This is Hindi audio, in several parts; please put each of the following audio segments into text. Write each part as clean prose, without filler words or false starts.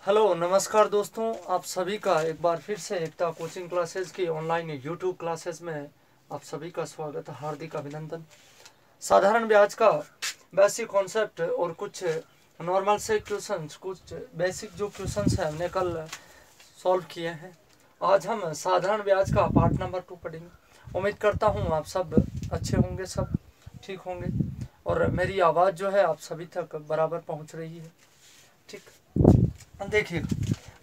हेलो नमस्कार दोस्तों, आप सभी का एक बार फिर से एकता कोचिंग क्लासेस की ऑनलाइन यूट्यूब क्लासेस में आप सभी का स्वागत, हार्दिक अभिनंदन। साधारण ब्याज का बेसिक कॉन्सेप्ट और कुछ नॉर्मल से क्वेश्चंस, कुछ बेसिक जो क्वेश्चंस हैं हमने कल सॉल्व किए हैं। आज हम साधारण ब्याज का पार्ट नंबर 2 पढ़ेंगे। उम्मीद करता हूँ आप सब अच्छे होंगे, सब ठीक होंगे और मेरी आवाज़ जो है आप सभी तक बराबर पहुँच रही है। ठीक, देखिए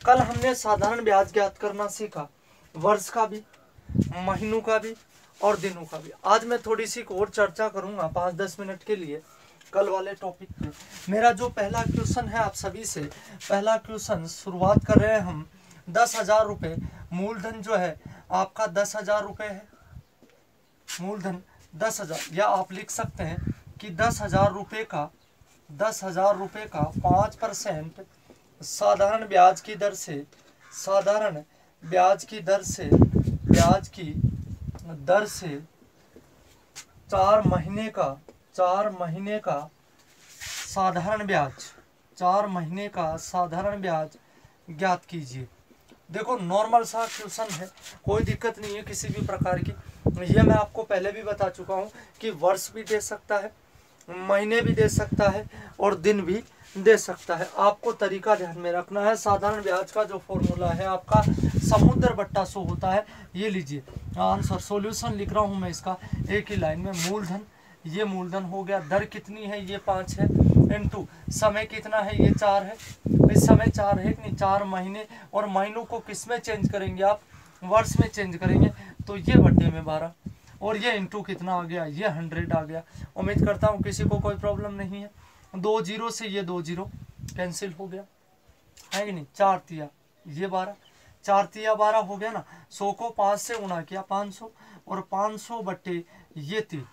कल हमने साधारण ब्याज ज्ञात करना सीखा, वर्ष का भी, महीनों का भी और दिनों का भी। आज मैं थोड़ी सी और चर्चा करूंगा 5-10 मिनट के लिए कल वाले टॉपिक पे। मेरा जो पहला क्वेश्चन है आप सभी से, पहला क्वेश्चन शुरुआत कर रहे हैं हम 10,000 रुपये। मूलधन जो है आपका 10,000 रुपये है, मूलधन 10,000, या आप लिख सकते हैं कि 10,000 रुपये का 10,000 रुपये का 5% साधारण ब्याज की दर से, साधारण ब्याज की दर से, ब्याज की दर से 4 महीने का, 4 महीने का साधारण ब्याज, 4 महीने का साधारण ब्याज ज्ञात कीजिए। देखो नॉर्मल सा क्वेश्चन है, कोई दिक्कत नहीं है किसी भी प्रकार की। ये मैं आपको पहले भी बता चुका हूँ कि वर्ष भी दे सकता है, महीने भी दे सकता है और दिन भी दे सकता है। आपको तरीका ध्यान में रखना है। साधारण ब्याज का जो फॉर्मूला है आपका समुद्र बट्टा सो होता है, ये लीजिए आंसर, सॉल्यूशन लिख रहा हूँ मैं इसका एक ही लाइन में। मूलधन, ये मूलधन हो गया, दर कितनी है ये 5 है, इनटू समय कितना है ये 4 है, इस समय 4 है नहीं, 4 महीने, और महीनों को किस में चेंज करेंगे आप, वर्ष में चेंज करेंगे, तो ये बट्टे में 12, और ये इंटू कितना आ गया, ये 100 आ गया। उम्मीद करता हूँ किसी को कोई प्रॉब्लम नहीं है। 2 जीरो से ये 2 जीरो कैंसिल हो गया है कि नहीं, 4 तिया ये 12, 4 तिया 12 हो गया ना। 100 को 5 से गुणा किया 500, और 500 बट्टे ये 3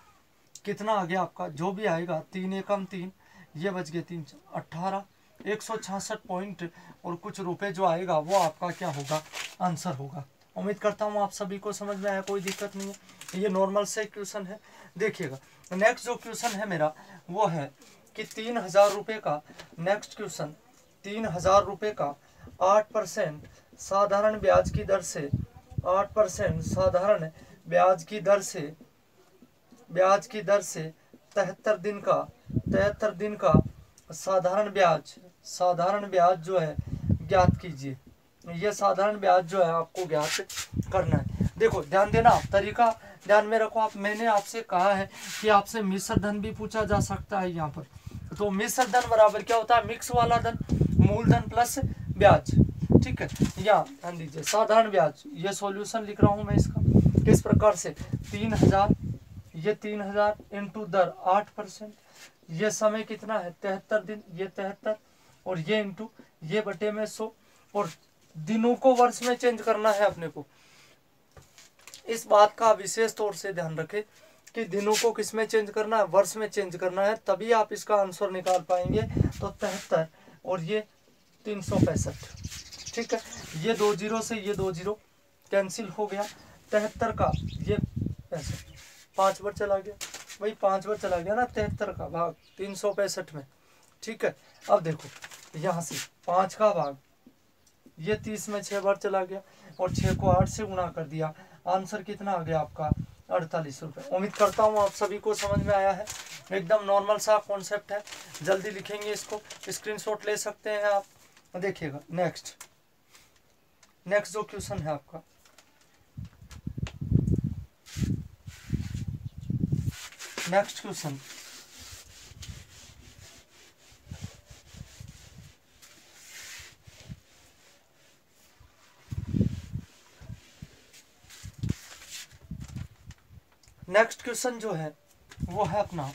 कितना आ गया आपका, जो भी आएगा 3 एकम 3, ये बच गए 3 18, 166 पॉइंट और कुछ रुपए जो आएगा वो आपका क्या होगा, आंसर होगा। उम्मीद करता हूँ आप सभी को समझ में आया, कोई दिक्कत नहीं है। ये नॉर्मल से क्वेश्चन है। देखिएगा नेक्स्ट जो क्वेश्चन है मेरा वो है कि 3,000 रुपये का, नेक्स्ट क्वेश्चन 3,000 रुपये का 8% साधारण ब्याज की दर से, 8% साधारण ब्याज की दर से, ब्याज की दर से 73 दिन का, 73 दिन का साधारण ब्याज, साधारण ब्याज जो है ज्ञात कीजिए। ये साधारण ब्याज जो है आपको ज्ञात करना है। देखो ध्यान देना, तरीका ध्यान में रखो आप। मैंने आपसे कहा है कि आपसे मिश्र धन भी पूछा जा सकता है यहाँ पर। तो मिश्र धन बराबर क्या होता है, मिक्स वाला धन, मूलधन प्लस ब्याज। ठीक है, या ध्यान दीजिए साधारण ब्याज, ये सॉल्यूशन लिख रहा हूँ मैं इसका किस प्रकार से, 3,000, ये 3,000 इंटू दर 8%, ये समय कितना है 73 दिन, ये 73, और ये इंटू ये बटे में 100, और दिनों को वर्ष में चेंज करना है अपने को। इस बात का विशेष तौर से ध्यान रखें कि दिनों को किस में चेंज करना है, वर्ष में चेंज करना है, तभी आप इसका आंसर निकाल पाएंगे। तो 73 और ये 365। ठीक है, ये 2 जीरो से ये 2 जीरो कैंसिल हो गया। 73 का ये 65, 5 बार चला गया भाई, 5 बार चला गया ना 73 का भाग 365 में। ठीक है, अब देखो यहाँ से 5 का भाग ये 30 में 6 बार चला गया, और 6 को 8 से गुणा कर दिया, आंसर कितना आ गया आपका 48 रुपये। उम्मीद करता हूँ आप सभी को समझ में आया है। एकदम नॉर्मल सा कॉन्सेप्ट है, जल्दी लिखेंगे इसको, स्क्रीनशॉट ले सकते हैं आप। देखिएगा नेक्स्ट, नेक्स्ट जो क्वेश्चन है आपका, नेक्स्ट क्वेश्चन नेक्स्ट क्वेश्चन जो है वो है अपना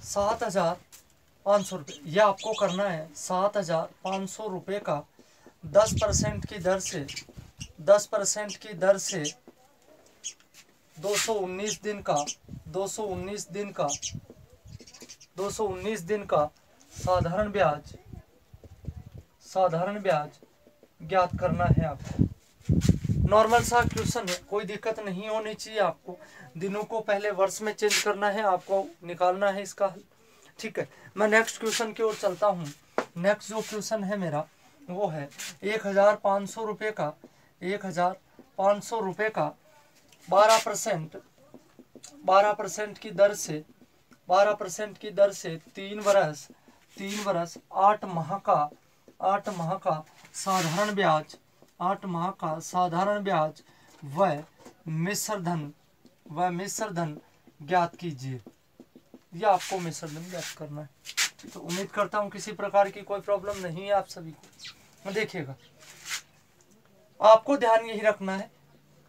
7,500 रुपये। यह आपको करना है 7,500 रुपये का 10% की दर से, 10% की दर से 219 दिन का, 219 दिन का, 219 दिन का साधारण ब्याज, साधारण ब्याज ज्ञात करना है आपको। नॉर्मल सा क्वेश्चन है, कोई दिक्कत नहीं होनी चाहिए आपको। दिनों को पहले वर्ष में चेंज करना है, आपको निकालना है इसका हल। ठीक है, मैं नेक्स्ट क्वेश्चन की ओर चलता हूँ। नेक्स्ट जो क्वेश्चन है मेरा वो है 1500 रुपये का 1500 रुपये का 12% की दर से 12% की दर से 3 वर्ष 8 माह का साधारण ब्याज 8 माह का साधारण ब्याज व मिश्र धन ज्ञात कीजिए। यह आपको मिश्र धन ज्ञात करना है। तो उम्मीद करता हूं किसी प्रकार की कोई प्रॉब्लम नहीं है आप सभी को। देखिएगा, आपको ध्यान यही रखना है,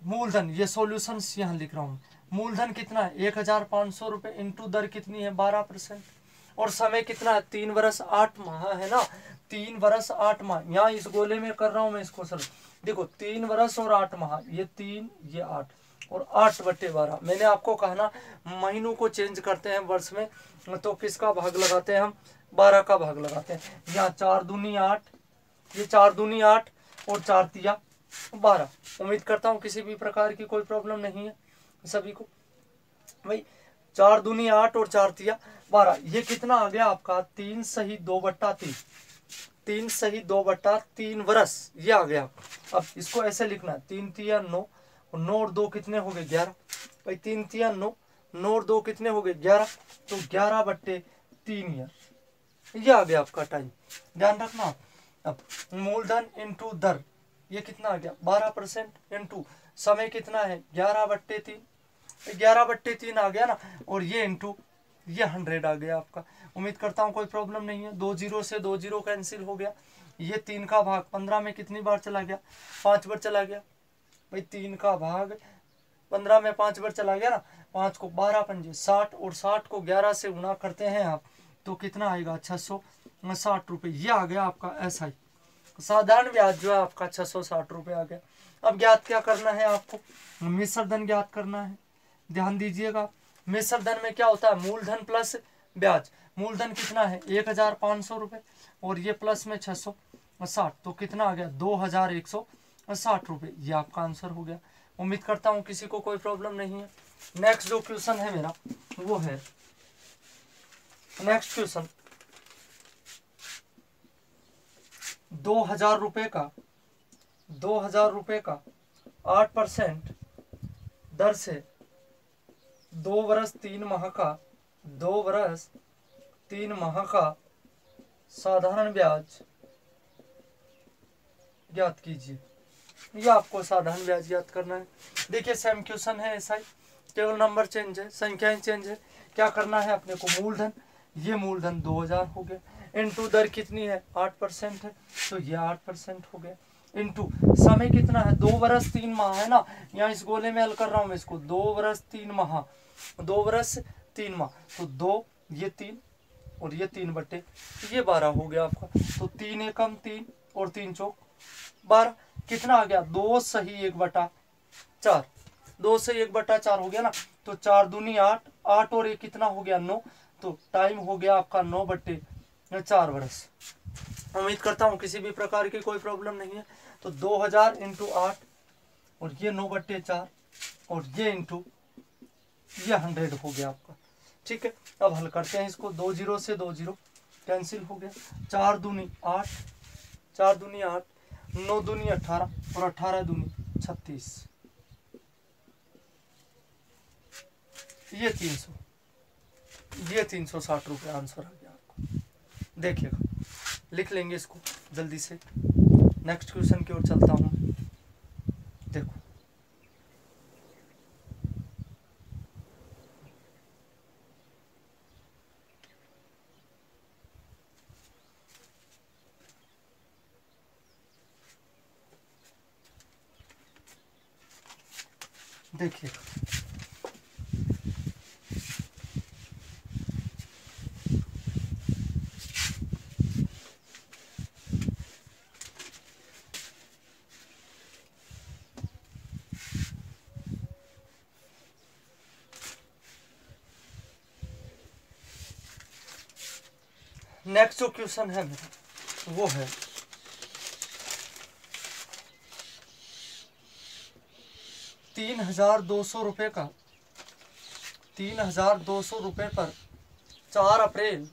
मूलधन, ये सॉल्यूशंस यहाँ लिख रहा हूँ। मूलधन कितना है 1500 रुपये इंटू दर कितनी है 12%, और समय कितना है 3 वर्ष 8 माह है ना, 3 वर्ष 8 माह। यहाँ इस गोले में कर रहा हूँ मैं इसको सर, देखो 3 वर्ष और 8 माह, ये 3 ये 8 और 8/12। मैंने आपको कहा ना महीनों को चेंज करते हैं वर्ष में, तो किसका भाग लगाते हैं हम 12 का भाग लगाते हैं। यहाँ 4 दूनी 8, ये 4 दूनी 8 और 4 तिया 12। उम्मीद करता हूँ किसी भी प्रकार की कोई प्रॉब्लम नहीं है सभी को। भाई 4 दूनी 8 और 4 तिया 12, ये कितना आ गया आपका 3 सही 2/3, 3 सही 2/3 वर्ष, ये आ गया। अब इसको ऐसे लिखना है 3 तिया 9, 9 और 2 कितने हो गए 11। भाई 3 तिया 9, 9 और 2 कितने हो गए 11, तो 11/3 ईयर, ये आ गया आपका टाइम। ध्यान रखना। अब मूलधन इंटू दर, ये कितना आ गया 12% इंटू समय कितना है 11/3, 11/3 आ गया ना, और ये इंटू ये 100 आ गया आपका। उम्मीद करता हूँ कोई प्रॉब्लम नहीं है। 2 जीरो से 2 जीरो कैंसिल हो गया। ये 3 का भाग 15 में कितनी बार चला गया 5 बार चला गया। भाई 3 का भाग 15 में 5 बार चला गया ना, 5 को 12 पंजे 60, और 60 को 11 से गुना करते हैं आप, तो कितना आएगा 660 रुपये। ये आ गया आपका SI, साधारण ब्याज जो है आपका 660 रुपये आ गया। अब ज्ञात क्या करना है आपको, मिश्र धन ज्ञात करना है। ध्यान दीजिएगा, मिश्र धन में क्या होता है मूलधन प्लस ब्याज। मूलधन कितना है 1500 रुपये और ये प्लस में 660, तो कितना आ गया 2160 रुपये। ये आपका आंसर हो गया। उम्मीद करता हूँ किसी को कोई प्रॉब्लम नहीं है। नेक्स्ट जो क्वेश्चन है मेरा वो है, नेक्स्ट क्वेश्चन 2000 रुपये का 8% दर से 2 वर्ष 3 माह का 2 वर्ष 3 माह का साधारण ब्याज ज्ञात कीजिए। ये आपको साधारण ब्याज ज्ञात करना है। देखिए सेम क्वेश्चन है ऐसा ही, केवल नंबर चेंज है, संख्याएं चेंज है। क्या करना है अपने को, मूलधन, ये मूलधन 2000 हो गया, इंटू दर कितनी है 8% है, तो ये 8% हो गया, इंटू समय कितना है 2 वर्ष 3 माह है ना। यहाँ इस गोले में हल कर रहा हूँ मैं इसको, 2 वर्ष 3 माह, 2 वर्ष 3 माह, तो 2 ये 3 और ये 3 ये 12 हो गया आपका। तो 3 एकम 3 और 3 चौक 12, कितना आ गया 2 सही 1/4, 2 से 1/4 हो गया ना। तो 4 दूनी 8, 8 और 1 कितना हो गया 9, तो टाइम हो गया आपका 9/4 वर्ष। उम्मीद करता हूँ किसी भी प्रकार की कोई प्रॉब्लम नहीं है। तो 2000 इंटू 8 और ये 9/4 और ये इंटू ये 100 हो गया आपका। ठीक है, अब हल करते हैं इसको। 2 जीरो से 2 जीरो कैंसिल हो गया, 4 दूनी 8, 4 दूनी 8, 9 दूनी 18 और 18 दूनी 36, ये 300, ये 360 रुपये आंसर आ गया आपको। देखिएगा, लिख लेंगे इसको जल्दी से। नेक्स्ट क्वेश्चन की ओर चलता हूँ। देखो देखिए, नेक्स्ट जो क्वेश्चन है मेरा वो है 3200 रुपये का 3200 रुपये पर 4 अप्रैल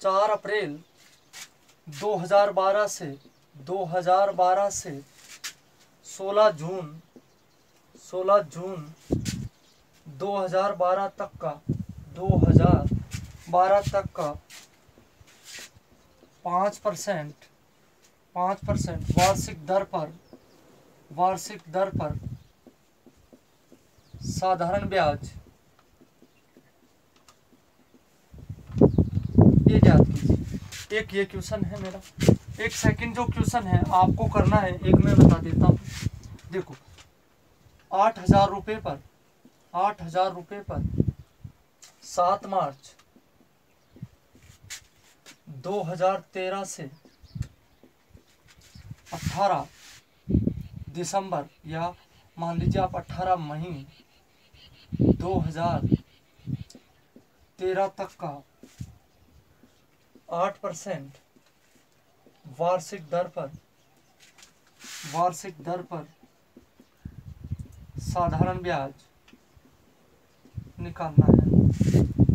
4 अप्रैल 2012 से 16 जून 2012 तक का 5% वार्षिक दर पर साधारण ब्याज ये ज्ञात कीजिए। एक ये क्वेश्चन है मेरा। एक सेकंड जो क्वेश्चन है आपको करना है, एक मैं बता देता हूँ। देखो 8,000 रुपये पर 7 मार्च 2013 से 18 दिसंबर या मान लीजिए आप 18 मई 2013 तक का 8% वार्षिक दर पर साधारण ब्याज निकालना है।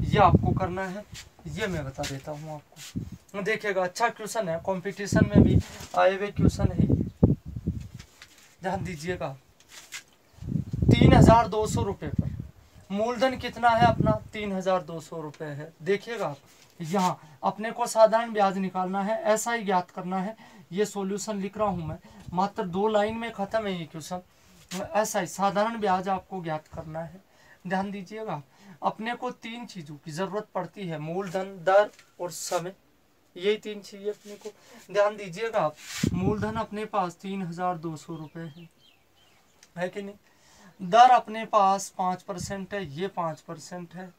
ये आपको करना है, ये मैं बता देता हूँ आपको। देखिएगा अच्छा क्वेश्चन है, कंपटीशन में भी आए हुए क्वेश्चन है, ध्यान दीजिएगा। 3,200 रुपये पर मूलधन कितना है अपना 3,200 रुपये है। देखिएगा आप यहाँ अपने को साधारण ब्याज निकालना है, ऐसा ही ज्ञात करना है। ये सॉल्यूशन लिख रहा हूँ मैं, मात्र 2 लाइन में खत्म है ये क्वेश्चन। ऐसा ही साधारण ब्याज आपको ज्ञात करना है। ध्यान दीजिएगा अपने को 3 चीजों की जरूरत पड़ती है, मूलधन, दर और समय। यही 3 चीजें अपने को ध्यान दीजिएगा आप। मूलधन अपने पास 3,200 रुपये है कि नहीं। दर अपने पास 5% है, ये 5% है,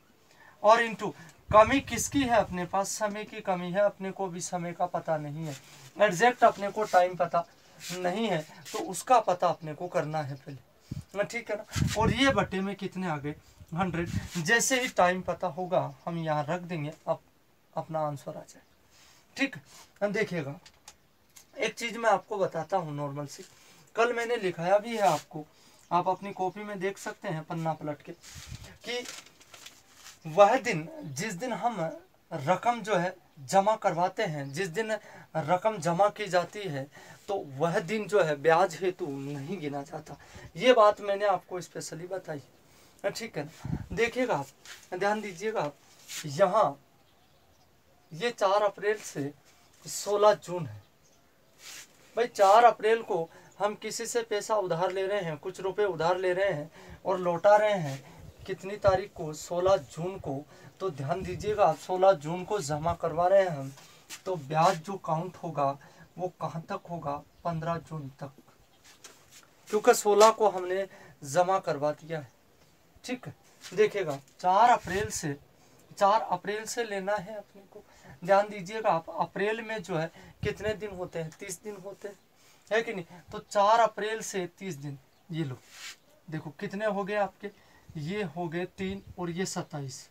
और इंटू कमी किसकी है अपने पास, समय की कमी है। अपने को भी समय का पता नहीं है, एग्जैक्ट अपने को टाइम पता नहीं है, तो उसका पता अपने को करना है पहले, ठीक है ना। और ये बटे में कितने आ गए 100। जैसे ही टाइम पता होगा हम यहाँ रख देंगे, अब अपना आंसर आ जाए, ठीक है। देखिएगा एक चीज मैं आपको बताता हूँ नॉर्मल सी, कल मैंने लिखाया भी है आपको, आप अपनी कॉपी में देख सकते हैं पन्ना पलट के, कि वह दिन जिस दिन हम रकम जो है जमा करवाते हैं, जिस दिन रकम जमा की जाती है, तो वह दिन जो है ब्याज हेतु नहीं गिना जाता। ये बात मैंने आपको स्पेशली बताई, ठीक है ना। देखिएगा आप, ध्यान दीजिएगा आप, यहाँ ये 4 अप्रैल से 16 जून है। भाई 4 अप्रैल को हम किसी से पैसा उधार ले रहे हैं, कुछ रुपए उधार ले रहे हैं और लौटा रहे हैं कितनी तारीख को, 16 जून को। तो ध्यान दीजिएगा आप 16 जून को जमा करवा रहे हैं हम, तो ब्याज जो काउंट होगा वो कहाँ तक होगा, 15 जून तक, क्योंकि 16 को हमने जमा करवा दिया है, ठीक है। देखिएगा 4 अप्रैल से लेना है अपने को। ध्यान दीजिएगा आप, अप्रैल में जो है कितने दिन होते हैं, 30 दिन होते हैं, है कि नहीं। तो 4 अप्रैल से 30 दिन, ये लो देखो कितने हो गए आपके, ये हो गए 3 और ये 27।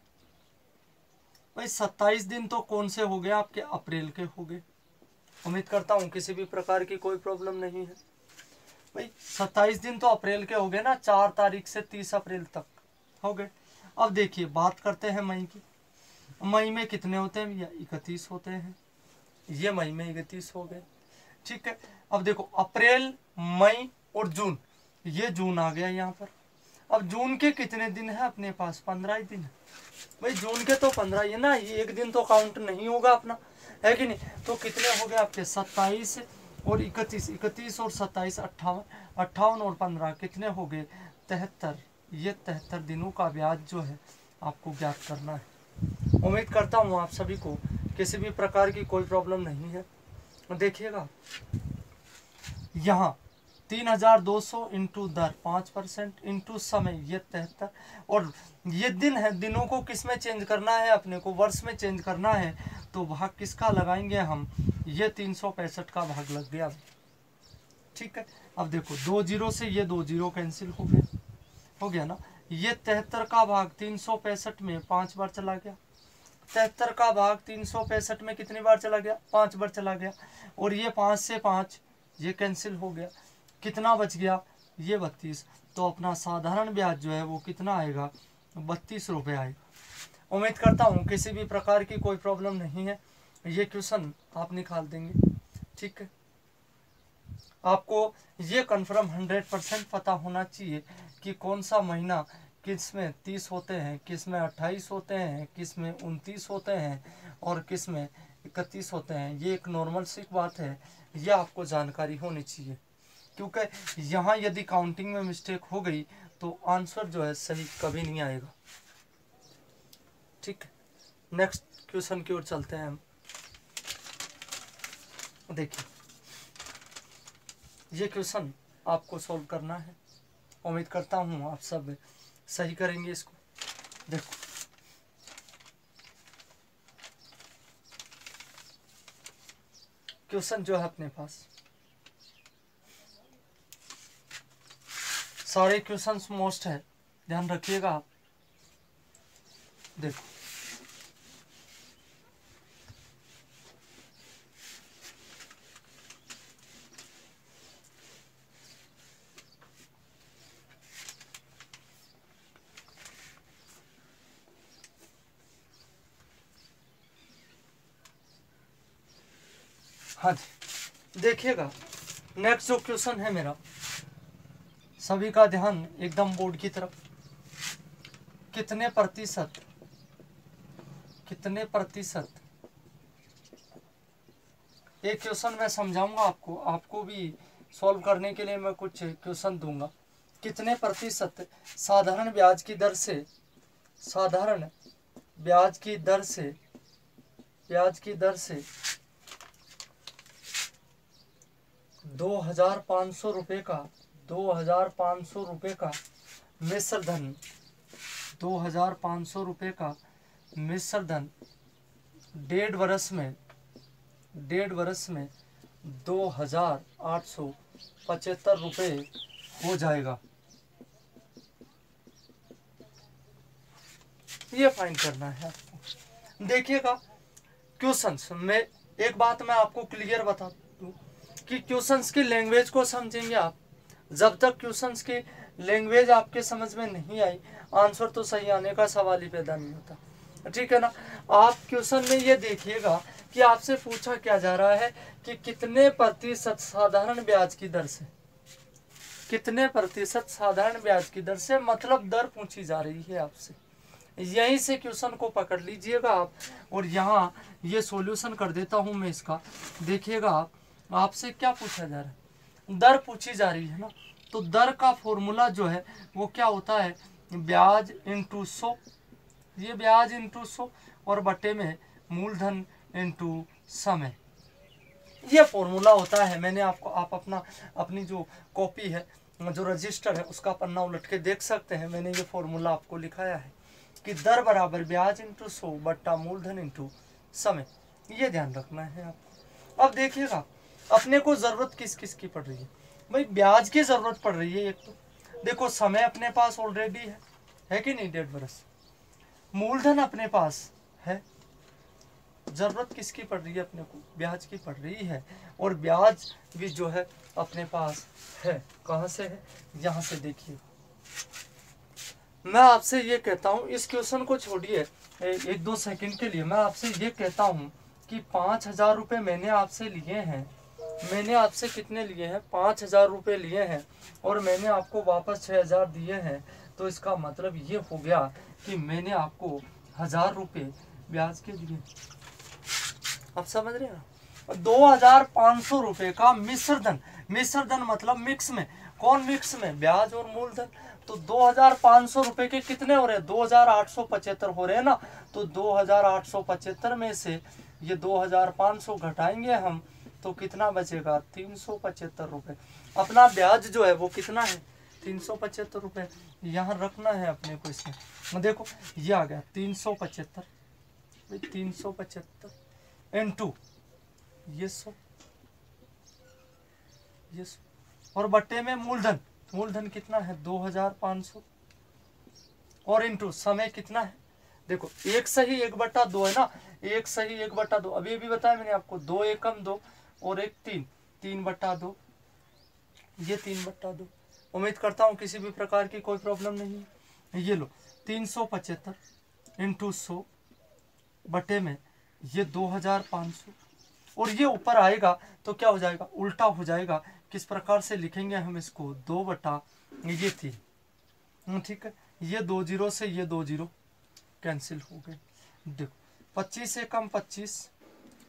भाई 27 दिन तो कौन से हो गए आपके, अप्रैल के हो गए। उम्मीद करता हूँ किसी भी प्रकार की कोई प्रॉब्लम नहीं है। भाई 27 दिन तो अप्रैल के हो गए ना, 4 तारीख से 30 अप्रैल तक हो गए। अब देखिए बात करते हैं मई की। मई में कितने होते हैं भैया, 31 होते हैं। ये मई में 31 हो गए, ठीक है। अब देखो अप्रैल, मई और जून, ये जून आ गया यहाँ पर। अब जून के कितने दिन है अपने पास, 15 ही दिन है। भाई जून के तो 15 ही है ना, ये एक दिन तो काउंट नहीं होगा अपना, है कि नहीं। तो कितने हो गए आपके 27 और 31 और 27 58 और 15 कितने हो गए 73। ये 73 दिनों का ब्याज जो है आपको ज्ञात करना है। उम्मीद करता हूँ आप सभी को किसी भी प्रकार की कोई प्रॉब्लम नहीं है। देखिएगा यहाँ 3,200 इंटू दर 5% इंटू समय, ये 73, और ये दिन है, दिनों को किस में चेंज करना है अपने को, वर्ष में चेंज करना है। तो भाग किसका लगाएंगे हम, ये 365 का भाग लग गया, ठीक है। अब देखो 2 जीरो से ये 2 जीरो कैंसिल हो गया ना। ये 73 का भाग 365 में 5 बार चला गया, 73 का भाग 365 में कितनी बार चला गया, 5 बार चला गया। और ये 5 से 5 ये कैंसिल हो गया, कितना बच गया, ये 32। तो अपना साधारण ब्याज जो है वो कितना आएगा, 32 रुपये आएगा। उम्मीद करता हूँ किसी भी प्रकार की कोई प्रॉब्लम नहीं है। ये क्वेश्चन आप निकाल देंगे। ठीक है, आपको ये कन्फर्म 100% पता होना चाहिए कि कौन सा महीना किस में 30 होते हैं, किस में 28 होते हैं, किस में 29 होते हैं और किस में 31 होते हैं। ये एक नॉर्मल सी बात है, ये आपको जानकारी होनी चाहिए, क्योंकि यहाँ यदि काउंटिंग में मिस्टेक हो गई तो आंसर जो है सही कभी नहीं आएगा। ठीक है, नेक्स्ट क्वेश्चन की ओर चलते हैं हम। देखिए, ये क्वेश्चन आपको सॉल्व करना है, उम्मीद करता हूँ आप सब सही करेंगे इसको। देखो, क्वेश्चन जो है अपने पास, सारे क्वेश्चंस मोस्ट है, ध्यान रखिएगा आप। देखो, हाँ जी, देखिएगा नेक्स्ट जो क्वेश्चन है मेरा, सभी का ध्यान एकदम बोर्ड की तरफ। कितने प्रतिशत एक क्वेश्चन मैं समझाऊंगा आपको, आपको भी सॉल्व करने के लिए मैं कुछ क्वेश्चन दूंगा। कितने प्रतिशत साधारण ब्याज की दर से 2,500 रुपये का मिश्र धन 2,500 रुपये का मिश्र धन डेढ़ वर्ष में 2,875 रुपये हो जाएगा। ये फाइंड करना है आपको। देखिएगा, क्वेश्चंस में एक बात मैं आपको क्लियर बता दूं कि क्वेश्चंस की लैंग्वेज को समझेंगे आप। जब तक क्वेश्चंस की लैंग्वेज आपके समझ में नहीं आई, आंसर तो सही आने का सवाल ही पैदा नहीं होता। ठीक है ना। आप क्वेश्चन में ये देखिएगा कि आपसे पूछा क्या जा रहा है कि कितने प्रतिशत साधारण ब्याज की दर से, मतलब दर पूछी जा रही है आपसे। यहीं से क्वेश्चन को पकड़ लीजिएगा आप, और यहाँ ये सॉल्यूशन कर देता हूँ मैं इसका। देखिएगा आप, आपसे क्या पूछा जा रहा है, दर पूछी जा रही है ना। तो दर का फॉर्मूला जो है वो क्या होता है, ब्याज इंटू 100, ये ब्याज इंटू 100 और बटे में मूलधन इंटू समय, ये फॉर्मूला होता है। मैंने आपको, आप अपनी जो कॉपी है, जो रजिस्टर है, उसका पन्ना उलट के देख सकते हैं। मैंने ये फॉर्मूला आपको लिखाया है कि दर बराबर ब्याज इंटू 100 बट्टा मूलधन इंटू समय, ये ध्यान रखना है आपको। अब देखिएगा, अपने को जरूरत किस किस की पड़ रही है भाई, ब्याज की जरूरत पड़ रही है। एक तो देखो, समय अपने पास ऑलरेडी है कि नहीं, 1.5 वर्ष। मूलधन अपने पास है, जरूरत किसकी पड़ रही है अपने को, ब्याज की पड़ रही है। और ब्याज भी जो है अपने पास है, कहाँ से है, यहाँ से। देखिए, मैं आपसे ये कहता हूँ, इस क्वेश्चन को छोड़िए 1-2 सेकंड के लिए, मैं आपसे ये कहता हूँ कि 5,000 रुपये मैंने आपसे लिए हैं। मैंने आपसे कितने लिए हैं, 5,000 रुपये लिए हैं, और मैंने आपको वापस 6,000 दिए हैं। तो इसका मतलब ये हो गया कि मैंने आपको 1,000 रुपये ब्याज के दिए। आप समझ रहे हैं। 2,500 रुपये का मिश्र धन मतलब मिक्स में, कौन मिक्स में, ब्याज और मूलधन। तो 2,500 रुपये के कितने हो रहे हैं, 2,875 हो रहे हैं ना। तो 2,875 में से ये 2,500 घटाएंगे हम, तो कितना बचेगा, 375 रुपये। अपना ब्याज जो है वो कितना है, 375 रुपये। यहाँ रखना है अपने को इसमें। देखो, ये आ गया 375 इनटू ये 100 और बट्टे में मूलधन कितना है, 2,500, और इनटू समय कितना है। देखो, 1 सही 1/2 है ना, 1 सही 1/2। अभी बताया मैंने आपको, 2 एकम 2 और 1 3/2, ये 3/2। उम्मीद करता हूँ किसी भी प्रकार की कोई प्रॉब्लम नहीं है। ये लो, 375 इंटू 100 बटे में ये 2500 और ये ऊपर आएगा तो क्या हो जाएगा, उल्टा हो जाएगा। किस प्रकार से लिखेंगे हम इसको, 2/3, ठीक है। ये 2 जीरो से ये 2 जीरो कैंसिल हो गए। देखो 25 से कम 25,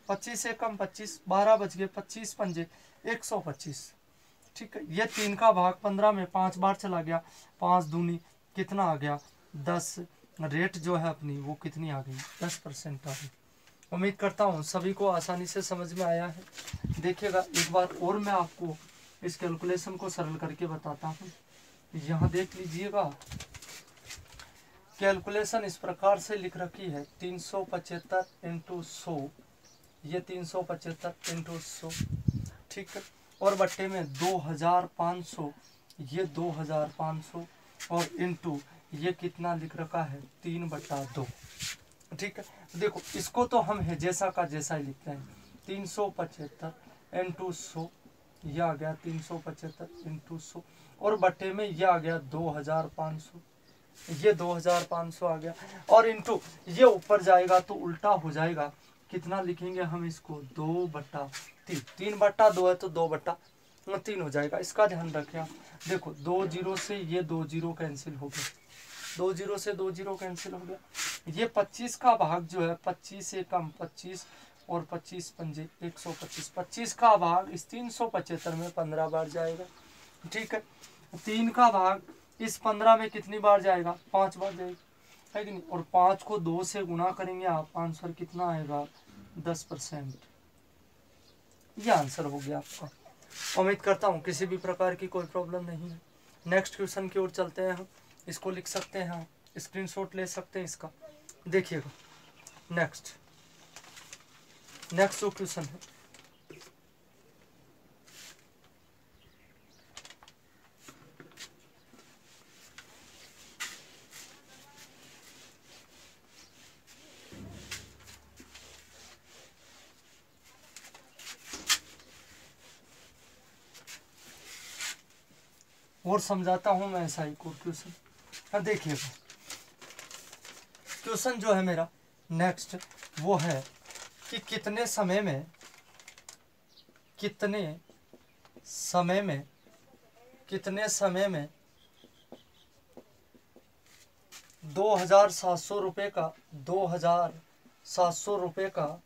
25 से कम 25, 12 बच गए, 25 पंजे 125, ठीक है। ये 3 का भाग 15 में 5 बार चला गया, 5 दूनी कितना आ गया 10। रेट जो है अपनी वो कितनी आ गई, 10% आ गई। उम्मीद करता हूँ सभी को आसानी से समझ में आया है। देखिएगा एक बार और मैं आपको इस कैलकुलेशन को सरल करके बताता हूँ। यहाँ देख लीजिएगा, कैलकुलेशन इस प्रकार से लिख रखी है 375 इंटू 100, ये 375 इंटू 100, ठीक है। और बट्टे में 2500, ये 2500 और इंटू ये कितना लिख रखा है 3/2, ठीक है। देखो इसको तो हम है जैसा का जैसा ही लिखते हैं, 375 इंटू 100, यह आ गया 375 इंटू 100 और बट्टे में यह आ गया 2500, ये 2500 आ गया और इंटू ये ऊपर जाएगा तो उल्टा हो जाएगा। कितना लिखेंगे हम इसको, 2/3, 3/2 है तो 2/3 हो जाएगा। इसका ध्यान रखें आप। देखो 2 जीरो से ये 2 जीरो कैंसिल हो गया, 2 जीरो से 2 जीरो कैंसिल हो गया। ये 25 का भाग जो है 25 से कम 25 और 25 पंजे 125, 25 का भाग इस 375 में 15 बार जाएगा, ठीक है। 3 का भाग इस 15 में कितनी बार जाएगा, 5 बार जाएगा, है कि नहीं। और 5 को 2 से गुना करेंगे आप, आंसर कितना आएगा 10%। ये आंसर हो गया आपका। उम्मीद करता हूँ किसी भी प्रकार की कोई प्रॉब्लम नहीं है। नेक्स्ट क्वेश्चन की ओर चलते हैं हम। इसको लिख सकते हैं आप, स्क्रीनशॉट ले सकते हैं इसका। देखिएगा नेक्स्ट जो क्वेश्चन है, और समझाता हूं मैं ऐसा ही कोई क्वेश्चन। हाँ देखिएगा क्वेश्चन जो है मेरा नेक्स्ट वो है कि कितने समय में 2700 रुपये का 2700 रुपये का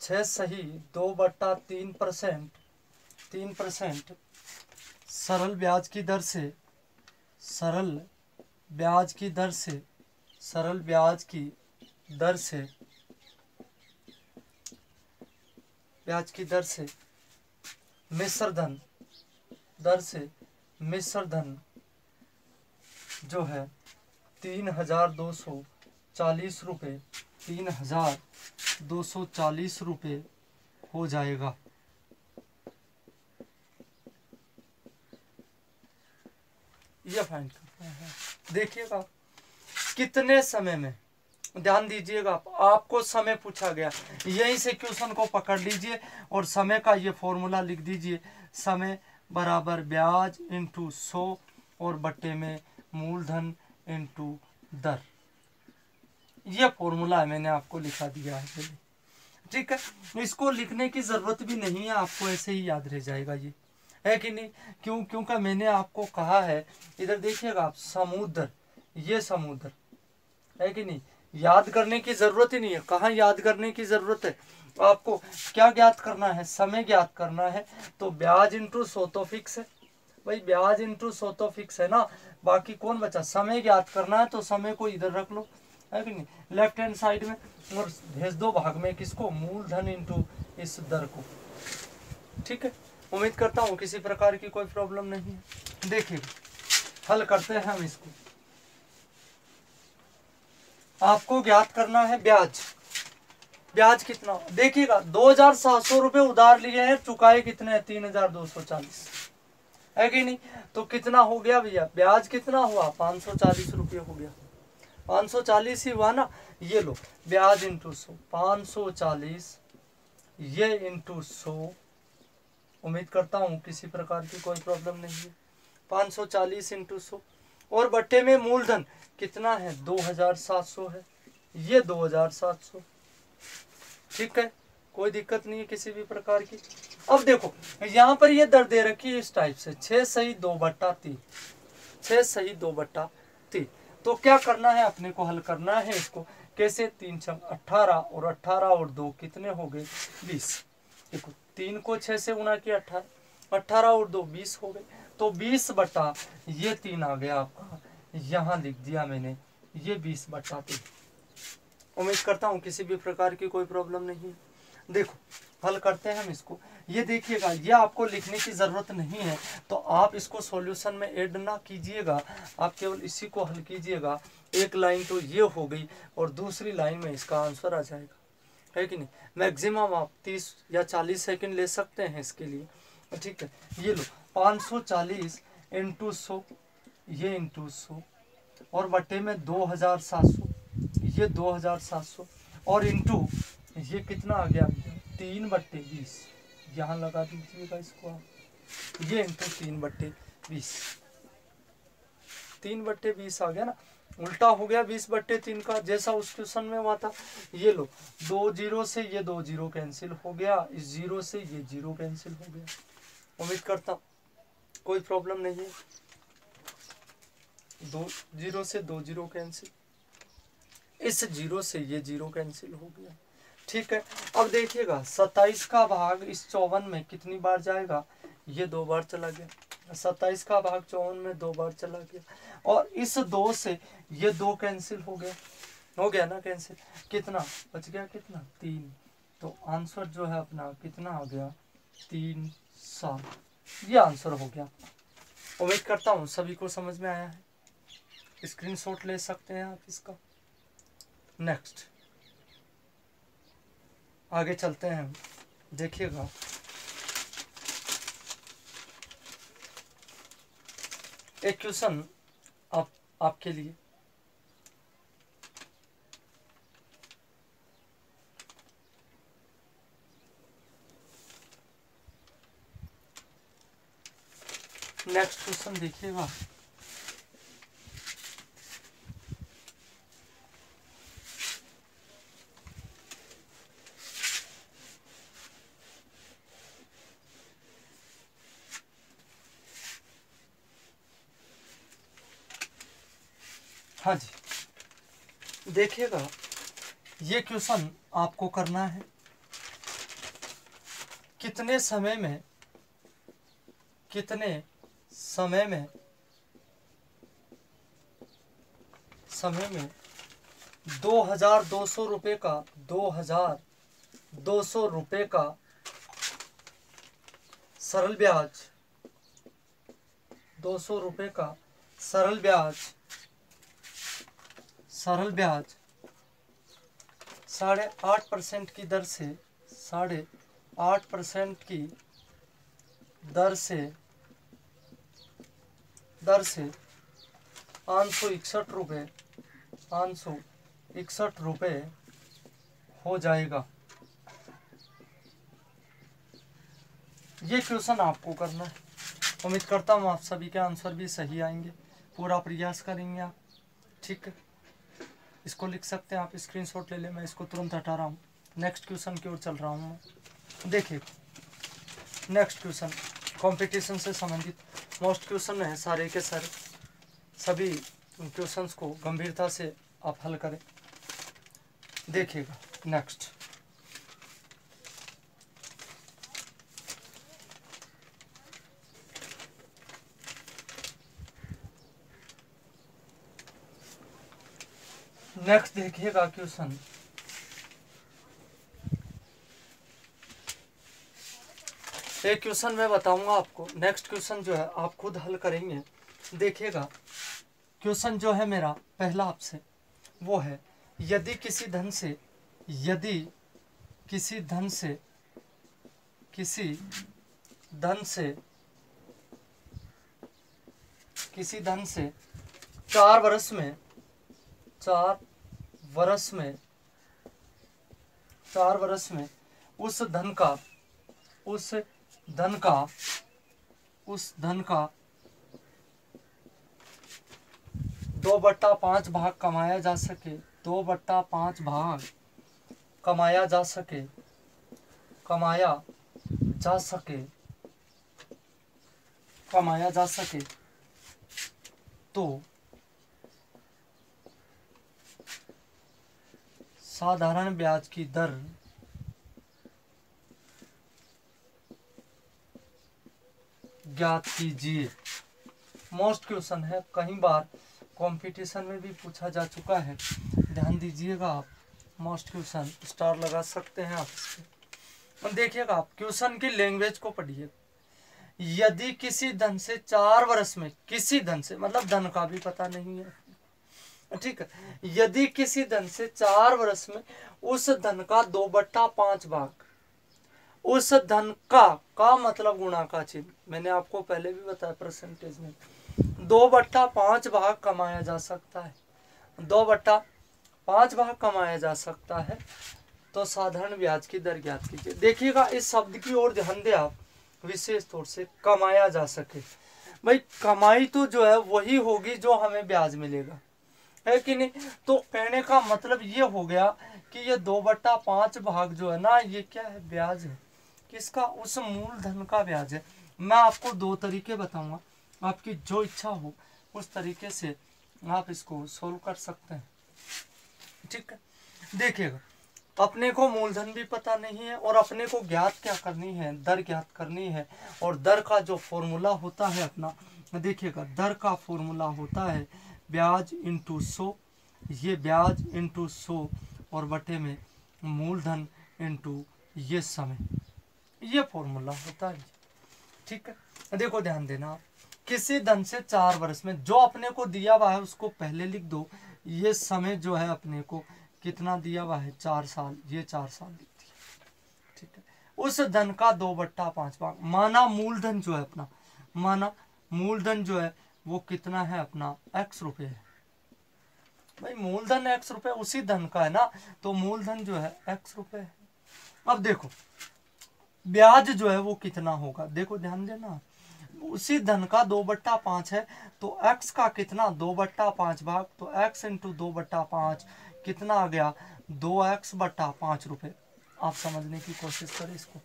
6 सही 2/3% सरल ब्याज की दर से मिश्र धन जो है 3240 रुपये हो जाएगा। यह फाइंड करना है। देखिएगा कितने समय में, ध्यान दीजिएगा आपको समय पूछा गया, यहीं से क्वेश्चन को पकड़ लीजिए और समय का ये फॉर्मूला लिख दीजिए, समय बराबर ब्याज इंटू 100 और बट्टे में मूलधन इंटू दर। यह फॉर्मूला मैंने आपको लिखा दिया है, ठीक है। इसको लिखने की जरूरत भी नहीं है, आपको ऐसे ही याद रह जाएगा, ये है कि नहीं। क्योंकि मैंने आपको कहा है, इधर देखिएगा आप, समुद्र, ये समुद्र है कि नहीं, याद करने की जरूरत ही नहीं है। कहाँ याद करने की जरूरत है, आपको क्या ज्ञात करना है, समय ज्ञात करना है। तो ब्याज इंटू 100 तो फिक्स है भाई, ब्याज इंटू 100 तो फिक्स है ना। बाकी कौन बचा, समय ज्ञात करना है तो समय को इधर रख लो, है कि नहीं, लेफ्ट हैंड साइड में, और भेज दो भाग में किसको, मूलधन इंटू इस दर को, ठीक है। उम्मीद करता हूँ किसी प्रकार की कोई प्रॉब्लम नहीं है। देखिए हल करते हैं हम इसको। आपको ज्ञात करना है ब्याज कितना, देखिएगा 2700 रुपये उधार लिए हैं, चुकाए कितने हैं 3240, है कि नहीं। तो कितना हो गया भैया, ब्याज कितना हुआ 540 रुपये हो गया, 540 ही हुआ ना। ये लो ब्याज इंटू 100, 540 ये इंटू 100। उम्मीद करता हूँ किसी प्रकार की कोई प्रॉब्लम नहीं है। 540 इंटू 100 और बट्टे में मूलधन कितना है 2700 है, ये 2700 ठीक है, कोई दिक्कत नहीं है किसी भी प्रकार की। अब देखो यहाँ पर ये दर दे रखी है इस टाइप से 6 सही 2/3, 6 सही 2/3। तो क्या करना है, अपने को हल करना है इसको कैसे, 3 छंग 18 और 18 और 2 कितने हो गए 20। देखो 3 को 6 से गुना किया 18, 18 और 2 20 हो गए। तो 20 बटा ये 3 आ गया आपका, यहाँ लिख दिया मैंने ये 20/3। उम्मीद करता हूँ किसी भी प्रकार की कोई प्रॉब्लम नहीं है। देखो हल करते हैं हम इसको। ये देखिएगा, ये आपको लिखने की ज़रूरत नहीं है, तो आप इसको सॉल्यूशन में ऐड ना कीजिएगा, आप केवल इसी को हल कीजिएगा। एक लाइन तो ये हो गई और दूसरी लाइन में इसका आंसर आ जाएगा, है कि नहीं। मैक्सिमम आप 30 या 40 सेकंड ले सकते हैं इसके लिए, ठीक है। ये लो 540 इंटू 100, ये इंटू 100 और बटे में 2700, ये 2700 और इंटू ये कितना आ गया 3/20, यहाँ लगा दीजिएगा इसको आप, ये इंटू 3/20, 3/20 आ गया ना, उल्टा हो गया 20/3 का, जैसा उस क्वेश्चन में हुआ था। ये लो 2 0 से ये 2 0 कैंसिल हो गया, इस 0 से ये 0 कैंसिल हो गया। उम्मीद करता हूँ कोई प्रॉब्लम नहीं है। 2 0 से 2 0 कैंसिल, इस 0 से ये 0 कैंसिल हो गया, ठीक है। अब देखिएगा 27 का भाग इस 54 में कितनी बार जाएगा, ये 2 बार चला गया। 27 का भाग 54 में 2 बार चला गया और इस 2 से ये 2 कैंसिल हो गया ना कैंसिल, कितना बच गया, कितना 3। तो आंसर जो है अपना कितना आ गया 3 7, ये आंसर हो गया। उम्मीद करता हूँ सभी को समझ में आया है, स्क्रीनशॉट ले सकते हैं आप इसका। नेक्स्ट आगे चलते हैं, देखिएगा एक क्वेश्चन आपके लिए। नेक्स्ट क्वेश्चन देखिएगा, हाँ जी देखिएगा, ये क्वेश्चन आपको करना है कितने समय में 2200 रुपये का 2200 रुपये का सरल ब्याज, 200 रुपये का सरल ब्याज 8.5% की दर से 8.5% की दर से 561 रुपये हो जाएगा। ये क्वेश्चन आपको करना है। उम्मीद करता हूँ आप सभी के आंसर भी सही आएंगे, पूरा प्रयास करेंगे आप, ठीक है। इसको लिख सकते हैं आप, स्क्रीनशॉट ले लें, मैं इसको तुरंत हटा रहा हूँ। नेक्स्ट क्वेश्चन की ओर चल रहा हूँ। देखिए नेक्स्ट क्वेश्चन कंपटीशन से संबंधित मोस्ट क्वेश्चन है, सारे के सारे सभी क्वेश्चंस को गंभीरता से आप हल करें। देखिएगा नेक्स्ट, देखिएगा क्वेश्चन, एक क्वेश्चन मैं बताऊंगा आपको। नेक्स्ट क्वेश्चन जो है आप खुद हल करेंगे। देखिएगा क्वेश्चन जो है मेरा पहला आपसे वो है, यदि किसी धन से 4 वर्ष में उस धन का 2/5 भाग कमाया जा सके, 2/5 भाग कमाया जा सके, कमाया जा सके, कमाया जा सके तो साधारण ब्याज की दर ज्ञात कीजिए। मोस्ट क्वेश्चन है, कई बार कंपटीशन में भी पूछा जा चुका है, ध्यान दीजिएगा आप। मोस्ट क्वेश्चन स्टार लगा सकते हैं आप इसके। देखिएगा आप क्वेश्चन की लैंग्वेज को पढ़िए। यदि किसी धन से 4 वर्ष में, किसी धन से मतलब धन का भी पता नहीं है, ठीक है, यदि किसी धन से 4 वर्ष में उस धन का 2/5 भाग, उस धन का मतलब गुणा का चिन्ह, मैंने आपको पहले भी बताया परसेंटेज में, 2/5 भाग कमाया जा सकता है, 2/5 भाग कमाया जा सकता है तो साधारण ब्याज की दर ज्ञात कीजिए। देखिएगा इस शब्द की ओर ध्यान दें आप, विशेष तौर से कमाया जा सके। भाई कमाई तो जो है वही होगी जो हमें ब्याज मिलेगा, है कि नहीं। तो कहने का मतलब ये हो गया कि ये 2/5 भाग जो है ना, ये क्या है, ब्याज है। किसका, उस मूलधन का ब्याज है। मैं आपको 2 तरीके बताऊंगा, आपकी जो इच्छा हो उस तरीके से आप इसको सोल्व कर सकते हैं, ठीक है। देखिएगा अपने को मूलधन भी पता नहीं है और अपने को ज्ञात क्या करनी है, दर ज्ञात करनी है। और दर का जो फॉर्मूला होता है अपना, देखिएगा दर का फॉर्मूला होता है ब्याज इंटू 100, ये ब्याज इंटू 100 और बटे में मूलधन इंटू ये समय, ये फॉर्मूला होता है, ठीक है। देखो ध्यान देना आप, किसी धन से 4 वर्ष में जो अपने को दिया हुआ है उसको पहले लिख दो। ये समय जो है अपने को कितना दिया हुआ है, 4 साल, ये 4 साल लिख दिया, ठीक है। उस धन का 2/5 भाग, माना मूलधन जो है अपना, माना मूलधन जो है वो कितना है अपना, x रुपए है। भाई मूलधन x रुपए उसी धन का है ना, तो मूलधन जो है x रुपए है। अब देखो ब्याज जो है वो कितना होगा, देखो ध्यान देना, उसी धन का 2/5 है तो x का कितना, 2/5 भाग, तो x इंटू 2/5 कितना आ गया, 2x/5 रुपए। आप समझने की कोशिश करें इसको,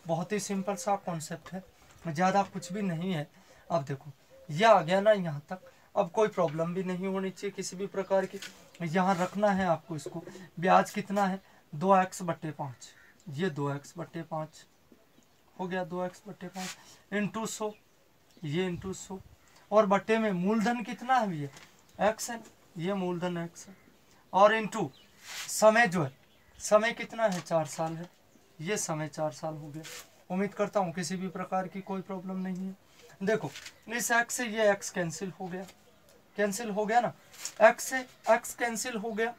बहुत ही सिंपल सा कॉन्सेप्ट है, ज़्यादा कुछ भी नहीं है। अब देखो यह आ गया ना यहाँ तक, अब कोई प्रॉब्लम भी नहीं होनी चाहिए किसी भी प्रकार की। यहाँ रखना है आपको इसको, ब्याज कितना है, 2x/5, ये 2x/5 हो गया, 2x/5 इंटू 100, ये इंटू 100 और बटे में मूलधन कितना है ये x है, ये मूलधन x है, और इंटू समय जो है, समय कितना है, 4 साल है, ये समय 4 साल हो गया। उम्मीद करता हूँ किसी भी प्रकार की कोई प्रॉब्लम नहीं है। देखो इस x से ये x कैंसिल हो गया, कैंसिल हो गया ना, x से x कैंसिल हो गया।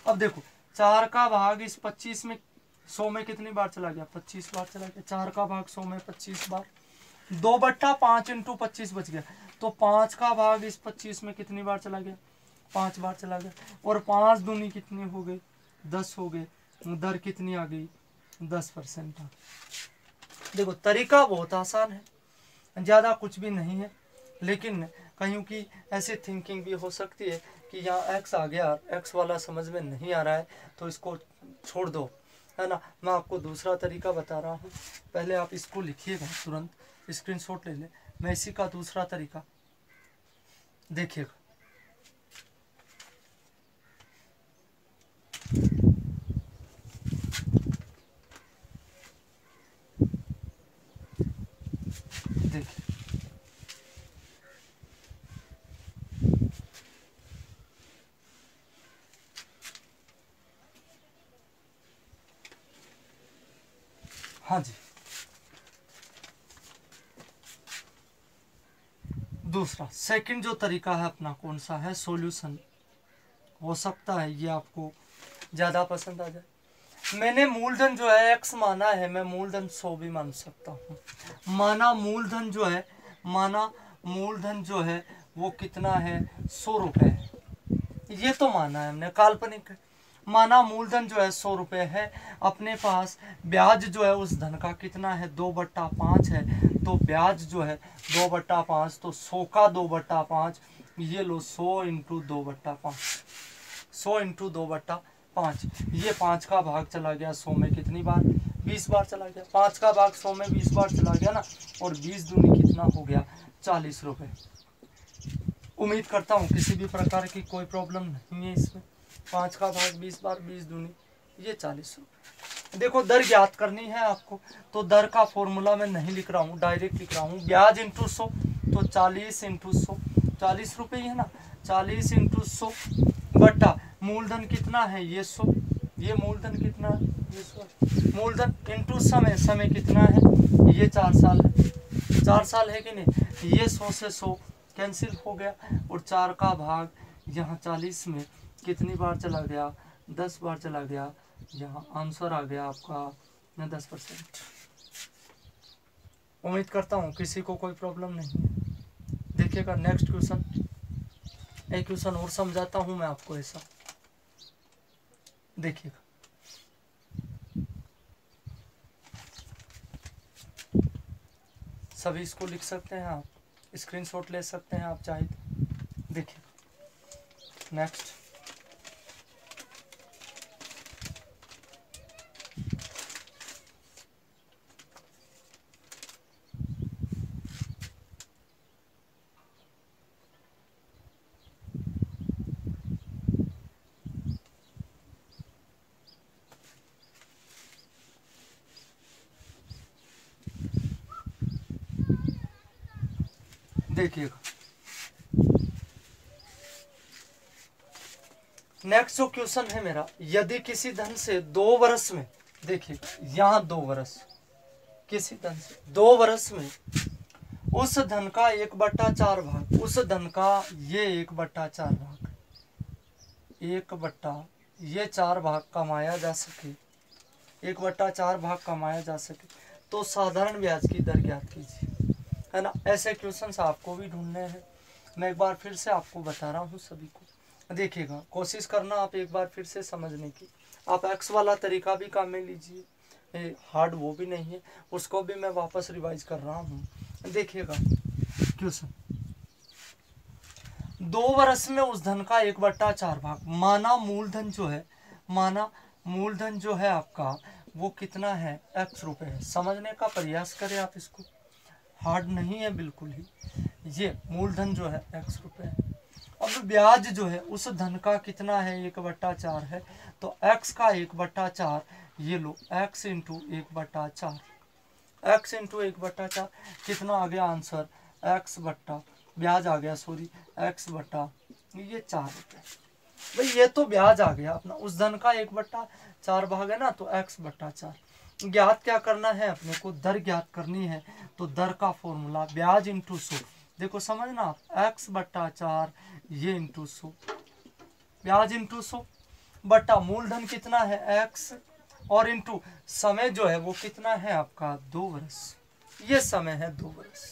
अब देखो 4 का भाग इस 25 में, 100 में कितनी बार चला गया, 25 बार चला गया। 4 का भाग 100 में 25 बार, 2/5 इंटू 25 बच गया, तो 5 का भाग इस 25 में कितनी बार चला गया, 5 बार चला गया। और 5 दूनी कितनी हो गई, 10 हो गए। दर कितनी आ गई, 10% आ। देखो तरीका बहुत आसान है, ज़्यादा कुछ भी नहीं है, लेकिन कहीं की ऐसी थिंकिंग भी हो सकती है कि यहाँ x आ गया, x वाला समझ में नहीं आ रहा है तो इसको छोड़ दो, है ना। मैं आपको दूसरा तरीका बता रहा हूँ, पहले आप इसको लिखिएगा, तुरंत स्क्रीनशॉट ले ले। मैं इसी का दूसरा तरीका देखिएगा, देखिए हाँ जी, दूसरा सेकंड जो तरीका है अपना कौन सा है, सॉल्यूशन। हो सकता है ये आपको ज़्यादा पसंद आ जाए। मैंने मूलधन जो है x माना है, मैं मूलधन 100 भी मान सकता हूँ। माना मूलधन जो है, माना मूलधन जो है वो कितना है, 100 रुपये है, ये तो माना है हमने, काल्पनिक है। माना मूलधन जो है 100 रुपये है, अपने पास ब्याज जो है उस धन का कितना है, 2/5 है, तो ब्याज जो है 2/5, तो 100 का 2/5, ये लो 100 इंटू 2/5, 100 इंटू 2/5 5, ये 5 का भाग चला गया 100 में कितनी बार, 20 बार चला गया। 5 का भाग 100 में 20 बार चला गया ना, और 20 दूनी कितना हो गया, 40 रुपये। उम्मीद करता हूँ किसी भी प्रकार की कोई प्रॉब्लम नहीं है इसमें। 5 का भाग 20 बार, 20 दूनी ये 40 रुपये। देखो दर ज्ञात करनी है आपको, तो दर का फॉर्मूला मैं नहीं लिख रहा हूँ, डायरेक्ट लिख रहा हूँ ब्याज इंटू 100, तो 40 इंटू 100, 40 रुपये है ना, 40 इंटू 100 बटा मूलधन कितना है ये 100, ये मूलधन कितना है ये 100, मूलधन इंटू समय, समय कितना है ये 4 साल है, 4 साल है कि नहीं, ये 100 से 100 कैंसिल हो गया, और 4 का भाग यहाँ 40 में कितनी बार चला गया, 10 बार चला गया। यहाँ आंसर आ गया आपका 10%। उम्मीद करता हूँ किसी को कोई प्रॉब्लम नहीं है। देखिएगा नेक्स्ट क्वेश्चन, एक क्वेश्चन और समझाता हूँ मैं आपको ऐसा, देखिएगा। सभी इसको लिख सकते हैं आप, स्क्रीनशॉट ले सकते हैं आप चाहे तो। देखिए नेक्स्ट, देखिएगा नेक्स्ट जो क्वेश्चन है मेरा, यदि किसी धन से 2 वर्ष में, देखिएगा यहाँ 2 वर्ष, किसी धन से 2 वर्ष में उस धन का 1/4 भाग, उस धन का ये 1/4 भाग, 1/4 भाग कमाया जा सके, 1/4 भाग कमाया जा सके, तो साधारण ब्याज की दर ज्ञात कीजिए, है ना। ऐसे क्वेश्चंस आपको भी ढूंढने हैं, मैं एक बार फिर से आपको बता रहा हूँ सभी को। देखिएगा कोशिश करना आप एक बार फिर से समझने की। आप एक्स वाला तरीका भी काम में लीजिए, हार्ड वो भी नहीं है, उसको भी मैं वापस रिवाइज कर रहा हूँ। देखिएगा क्वेश्चन, 2 वर्ष में उस धन का 1/4 भाग, माना मूलधन जो है, माना मूलधन जो है आपका वो कितना है, x रुपए है। समझने का प्रयास करें आप, इसको हार्ड नहीं है बिल्कुल ही। ये मूलधन जो है x रुपए है। अब ब्याज जो है उस धन का कितना है, 1/4 है, तो x का 1/4, ये लो x इंटू 1/4, x इंटू 1/4 कितना आ गया आंसर, x बट्टा ब्याज आ गया, सॉरी x बट्टा ये 4 रुपये। भाई ये तो ब्याज आ गया अपना, उस धन का 1/4 भाग है ना, तो x/4। ज्ञात क्या करना है अपने को, दर ज्ञात करनी है, तो दर का फॉर्मूला ब्याज इंटू 100। देखो समझना आप, x/4 ये इंटू 100, ब्याज इंटू 100 बटा मूलधन कितना है x, और इंटू समय जो है वो कितना है आपका 2 वर्ष, ये समय है 2 वर्ष।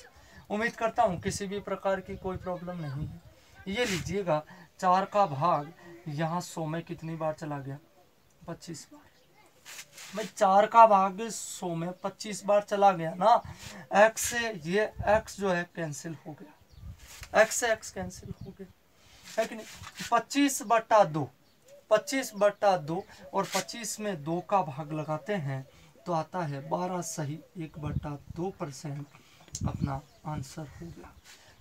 उम्मीद करता हूँ किसी भी प्रकार की कोई प्रॉब्लम नहीं है। ये लीजिएगा 4 का भाग यहाँ 100 में कितनी बार चला गया, 25 बार। भाई 4 का भाग 100 में 25 बार चला गया ना, x से ये x जो है कैंसिल हो गया, x से x कैंसिल हो गया, है कि नहीं। 25/2, 25/2 और 25 में 2 का भाग लगाते हैं तो आता है 12 सही 1/2%, अपना आंसर हो गया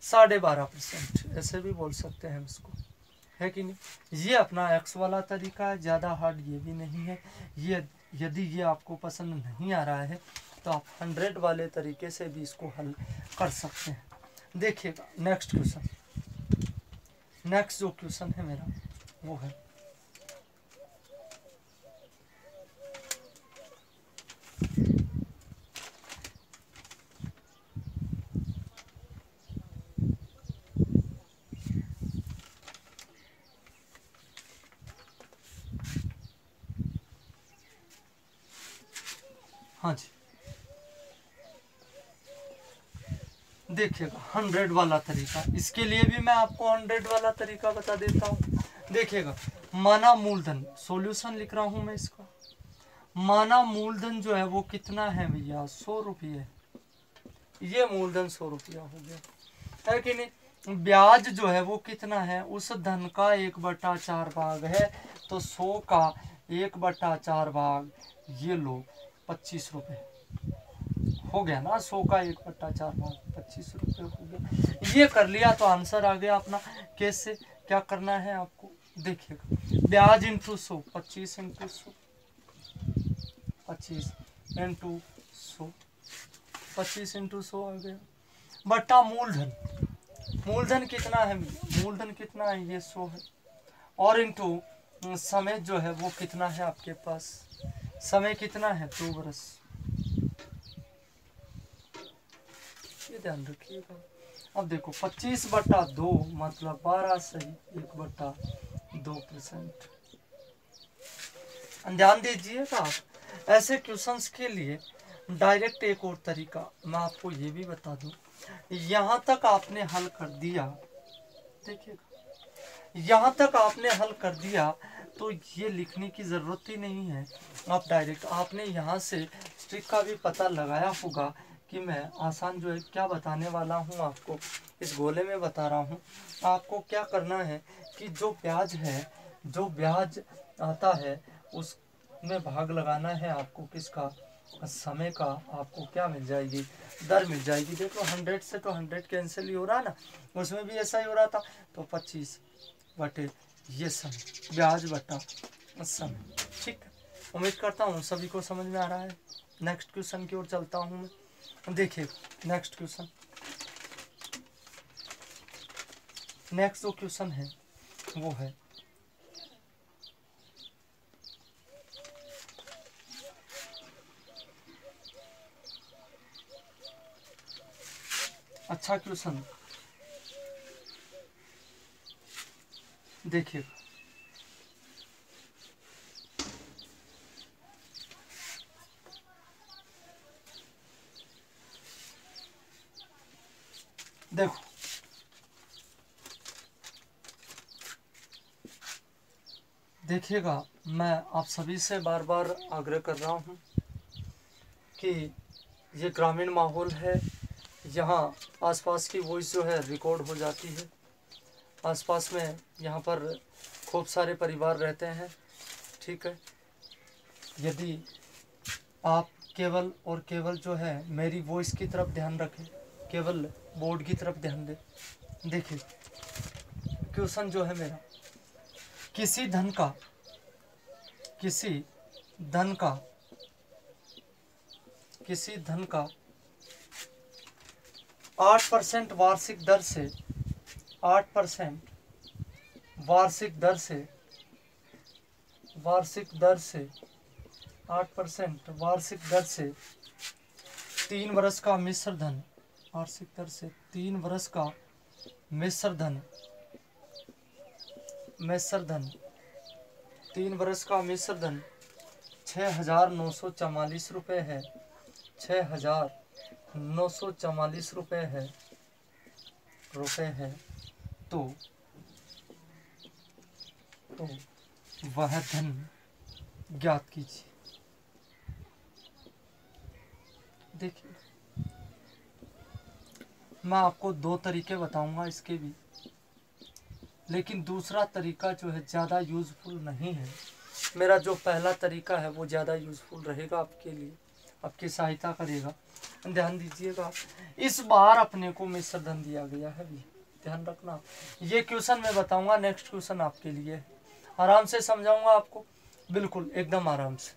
12.5%, ऐसे भी बोल सकते हैं इसको, है कि नहीं। ये अपना x वाला तरीका है, ज़्यादा हार्ड ये भी नहीं है। ये यदि ये आपको पसंद नहीं आ रहा है तो आप 100 वाले तरीके से भी इसको हल कर सकते हैं। देखिएगा नेक्स्ट क्वेश्चन, नेक्स्ट जो क्वेश्चन है मेरा वो है, हाँ जी देखिएगा 100 वाला तरीका, इसके लिए भी मैं आपको 100 वाला तरीका बता देता हूँ। देखिएगा माना मूलधन, सॉल्यूशन लिख रहा हूँ मैं इसका, माना मूलधन जो है वो कितना है भैया 100 रुपये, ये मूलधन 100 रुपया हो गया, है कि नहीं। ब्याज जो है वो कितना है, उस धन का 1/4 भाग है, तो 100 का 1/4 भाग ये लो 25 रुपये हो गया ना। 100 का 1/4 भाग 25 रुपये हो गया। ये कर लिया तो आंसर आ गया अपना। कैसे, क्या करना है आपको, देखिएगा, ब्याज इंटू 100, 25 इंटू 100, 25 इंटू 100, 25 इंटू 100 आ गया, बट्टा मूलधन। मूलधन कितना है, मूलधन कितना है, ये 100 है, और इंटू समय जो है वो कितना है आपके पास, समय कितना है, 2 वर्ष। ये ध्यान रखिएगा। अब देखो 25/2 मतलब 12 सही 1/2%। ध्यान दीजिएगा आप। ऐसे क्वेश्चंस के लिए डायरेक्ट एक और तरीका मैं आपको ये भी बता दूं, यहाँ तक आपने हल कर दिया, देखिएगा, यहाँ तक आपने हल कर दिया तो ये लिखने की ज़रूरत ही नहीं है। आप डायरेक्ट आपने यहाँ से ट्रिक का भी पता लगाया होगा कि मैं आसान जो है क्या बताने वाला हूँ आपको, इस गोले में बता रहा हूँ। आपको क्या करना है कि जो ब्याज है, जो ब्याज आता है उसमें भाग लगाना है आपको, किसका, समय का। आपको क्या मिल जाएगी, दर मिल जाएगी। देखो 100 से तो 100 कैंसिल ही हो रहा है ना, उसमें भी ऐसा ही हो रहा था। तो 25 बटे ये समय, ब्याज बटा समय। ठीक है, उम्मीद करता हूँ सभी को समझ में आ रहा है। नेक्स्ट क्वेश्चन की ओर चलता हूँ मैं। देखिए नेक्स्ट क्वेश्चन, नेक्स्ट जो क्वेश्चन है वो है अच्छा क्वेश्चन, देखिए देखो, देखिएगा, मैं आप सभी से बार बार आग्रह कर रहा हूँ कि ये ग्रामीण माहौल है, यहाँ आसपास की वॉइस जो है रिकॉर्ड हो जाती है। आसपास में यहाँ पर खूब सारे परिवार रहते हैं, ठीक है। यदि आप केवल और केवल जो है मेरी वॉइस की तरफ ध्यान रखें, केवल बोर्ड की तरफ ध्यान दें। देखिए क्वेश्चन जो है मेरा, किसी धन का, किसी धन का, किसी धन का 8% वार्षिक दर से, 8% वार्षिक दर से, वार्षिक दर से 8% वार्षिक दर से 3 वर्ष का मिश्र धन, वार्षिक दर से 3 वर्ष का मिश्र धन, मिश्र धन 3 वर्ष का मिश्र धन 6,944 रुपये है, 6,944 रुपये है, तो वह धन ज्ञात कीजिए। देखिए मैं आपको 2 तरीके बताऊंगा इसके भी, लेकिन दूसरा तरीका जो है ज़्यादा यूज़फुल नहीं है। मेरा जो पहला तरीका है वो ज़्यादा यूज़फुल रहेगा आपके लिए, आपकी सहायता करेगा। ध्यान दीजिएगा, इस बार अपने को मिश्र धन दिया गया है भी, ध्यान रखना। ये क्वेश्चन मैं बताऊंगा, नेक्स्ट क्वेश्चन आपके लिए है, आराम से समझाऊंगा आपको, बिल्कुल एकदम आराम से।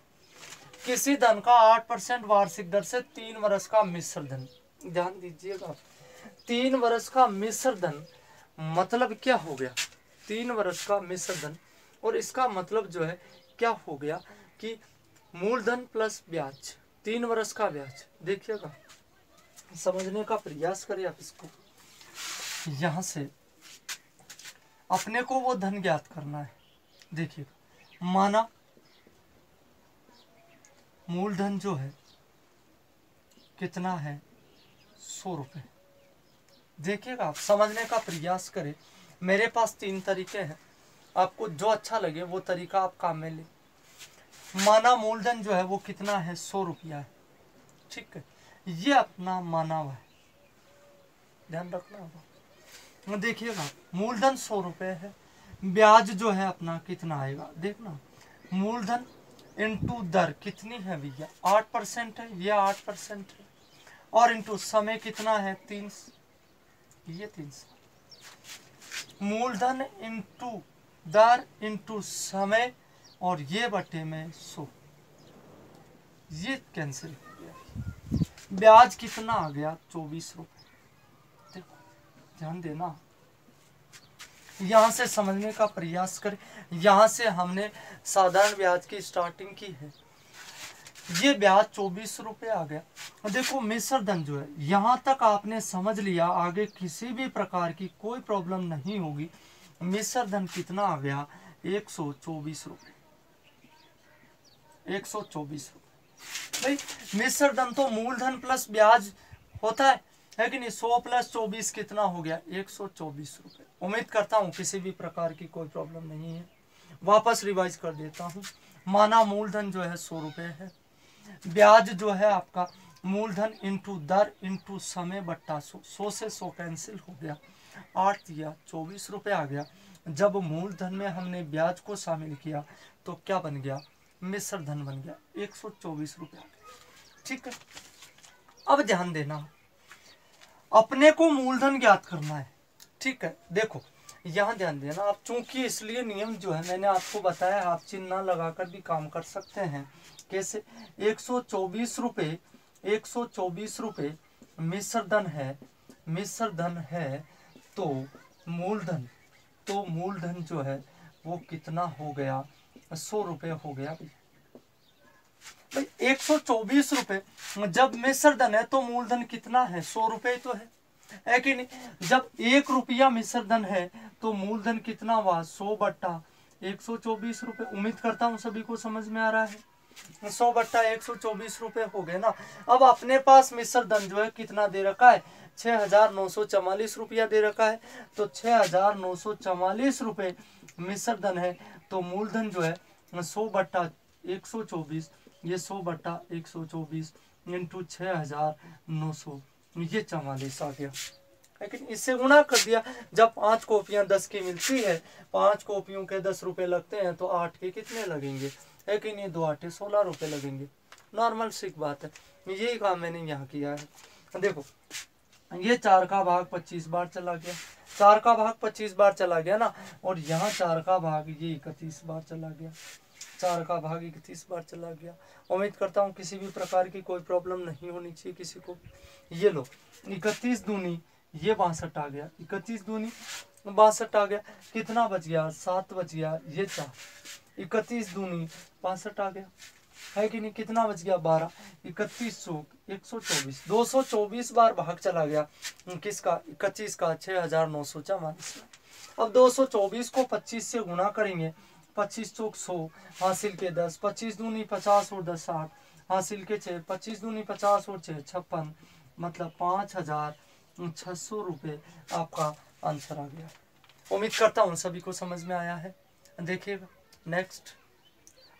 किसी धन का 8% वार्षिक दर से 3 वर्ष का मिश्र धन, ध्यान दीजिएगा, 3 वर्ष का मिश्र धन मतलब क्या हो गया, 3 वर्ष का मिश्र धन, और इसका मतलब जो है क्या हो गया कि मूलधन प्लस ब्याज, 3 वर्ष का ब्याज। देखिएगा, समझने का प्रयास करें आप इसको। यहाँ से अपने को वो धन ज्ञात करना है। देखिएगा, माना मूलधन जो है कितना है, 100 रुपये। देखिएगा, आप समझने का प्रयास करें। मेरे पास 3 तरीके हैं, आपको जो अच्छा लगे वो तरीका आप काम में ले। माना मूलधन जो है वो कितना है, 100 रुपया है, ठीक है, ये अपना माना हुआ है, ध्यान रखना होगा। देखिएगा मूलधन 100 रुपये है, ब्याज जो है अपना कितना आएगा, देखना मूलधन इंटू दर कितनी है भैया 8% है, ये 8% है, और इंटू समय कितना है 3, ये 300। मूलधन इंटू दर इंटू समय और ये बटे में 100, ये कैंसिल हो गया। ब्याज कितना आ गया 24 रुपये। देखो ध्यान देना, यहां से समझने का प्रयास करें। यहां से हमने साधारण ब्याज की स्टार्टिंग की है, ये ब्याज 24 रुपये आ गया। देखो मिश्र धन जो है यहां तक आपने समझ लिया, आगे किसी भी प्रकार की कोई प्रॉब्लम नहीं होगी। मिश्र धन कितना आ गया 124 रुपये, 124 रुपये। भाई मिश्र धन तो मूलधन प्लस ब्याज होता है कि नहीं। 100 प्लस 24 कितना हो गया 124 रुपये। उम्मीद करता हूं किसी भी प्रकार की कोई प्रॉब्लम नहीं है। वापस रिवाइज कर देता हूं। माना मूलधन जो है 100 रुपये है, ब्याज जो है आपका मूलधन इंटू दर इंटू समय बट्टा 100, 100 से 100 कैंसिल हो गया, 8 दिया 24 रुपये आ गया। जब मूलधन में हमने ब्याज को शामिल किया तो क्या बन गया, मिश्र धन बन गया 124 रुपये आ गया। ठीक है, अब ध्यान देना, अपने को मूलधन ज्ञात करना है। ठीक है, देखो यहाँ ध्यान देना आप, चूंकि इसलिए नियम जो है मैंने आपको बताया, आप चिन्ह लगाकर भी काम कर सकते हैं। कैसे, 124 रुपये, 124 रुपये मिश्र धन है, मिश्र धन है तो मूलधन, तो मूलधन जो है वो कितना हो गया 100 रुपये हो गया भाई। 124 रुपये जब मिश्र धन है तो मूलधन कितना है 100 रुपये तो है कि नहीं। जब 1 रुपया मिश्र धन है तो मूलधन कितना हुआ 100 बट्टा 124 रुपये। उम्मीद करता हूँ सभी को समझ में आ रहा है। 100 बट्टा 124 रुपये हो गए ना। अब अपने पास मिश्र धन जो है कितना दे रखा है 6,944 रुपया दे रखा है, तो 6,944 रुपये मिश्र धन है तो मूलधन जो है 100 बट्टा 124, ये 100 बट्टा 124 इंटू 6,900, ये 44 आ गया। लेकिन इससे गुणा कर दिया। जब 5 कॉपियां 10 की मिलती है, 5 कॉपियों के 10 रुपए लगते हैं तो 8 के कितने लगेंगे, है कि नहीं, 2 8 16 रुपए लगेंगे। नॉर्मल सी बात है, यही काम मैंने यहाँ किया है। देखो ये 4 का भाग 25 बार चला गया, 4 का भाग 25 बार चला गया ना, और यहाँ 4 का भाग ये 31 बार चला गया, 4 का भाग 31 बार चला गया। उम्मीद करता हूँ किसी भी प्रकार की कोई प्रॉब्लम नहीं होनी चाहिए किसी को। ये लो 31 दूनी ये 62 आ गया, 31 दूनी 62 आ गया, कितना बच गया 7 बच गया, ये 4, 31 दूनी 65 आ गया, है कि नहीं, कितना बच गया 12, 31 चौक 124, 224 बार भाग चला गया किसका 21 का 6,944। अब 224 को 25 से गुणा करेंगे, 25 चौक 100 हासिल के 10, 25 दूनी 50 और 10 60 हासिल के 6, 25 दूनी 50 और 6 56, मतलब 5,600 रुपये आपका आंसर आ गया। उम्मीद करता हूँ सभी को समझ में आया है। देखिएगा नेक्स्ट,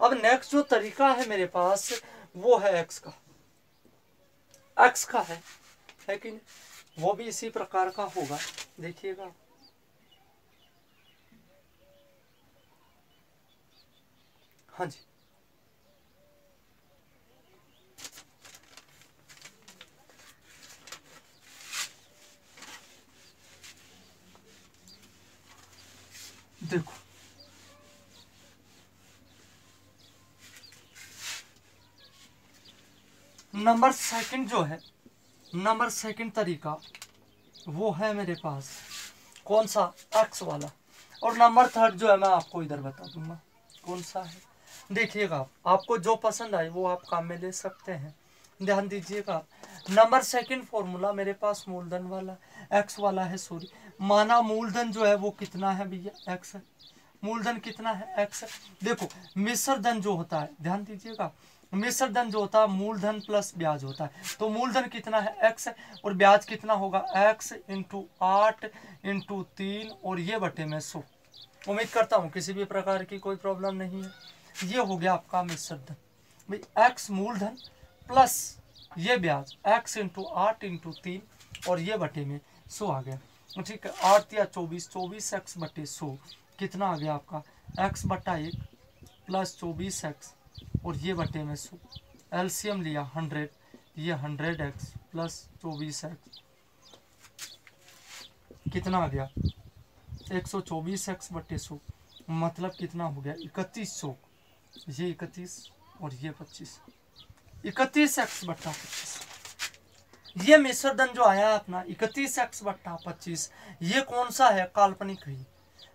अब नेक्स्ट जो तरीका है मेरे पास वो है एक्स का, एक्स का है कि नहीं, वो भी इसी प्रकार का होगा। देखिएगा हाँ जी, देखो नंबर सेकंड जो है, नंबर सेकंड तरीका वो है मेरे पास कौन सा, एक्स वाला, और नंबर थर्ड जो है मैं आपको इधर बता दूंगा कौन सा है। देखिएगा आपको जो पसंद आए वो आप काम में ले सकते हैं। ध्यान दीजिएगा, नंबर सेकंड फॉर्मूला मेरे पास मूलधन वाला एक्स वाला है, सॉरी, माना मूलधन जो है वो कितना है भैया एक्स है, मूलधन कितना है एक्स है। देखो मिश्र धन जो होता है, ध्यान दीजिएगा, मिश्र धन जो होता है मूलधन प्लस ब्याज होता है, तो मूलधन कितना है एक्स है और ब्याज कितना होगा एक्स इंटू 8 इंटू 3 और ये बटे में 100। उम्मीद करता हूँ किसी भी प्रकार की कोई प्रॉब्लम नहीं है। ये हो गया आपका मिश्र धन भाई, एक्स मूलधन प्लस ये ब्याज एक्स इंटू 8 इंटू 3 और ये बटे में 100 आ गया। ठीक है, 8 या 24, 24 एक्स बटे 100 कितना आ गया आपका एक्स बट्टा 1, प्लस 24x और ये बटे में 100, एलसीएम लिया 100, ये 100x प्लस 24x कितना आ गया 124x बटे 100, मतलब कितना हो गया 3100, ये 31 और ये 25, 31x बट्टा 25। ये मिश्रधन जो आया अपना 31x बट्टा 25, ये कौन सा है, काल्पनिक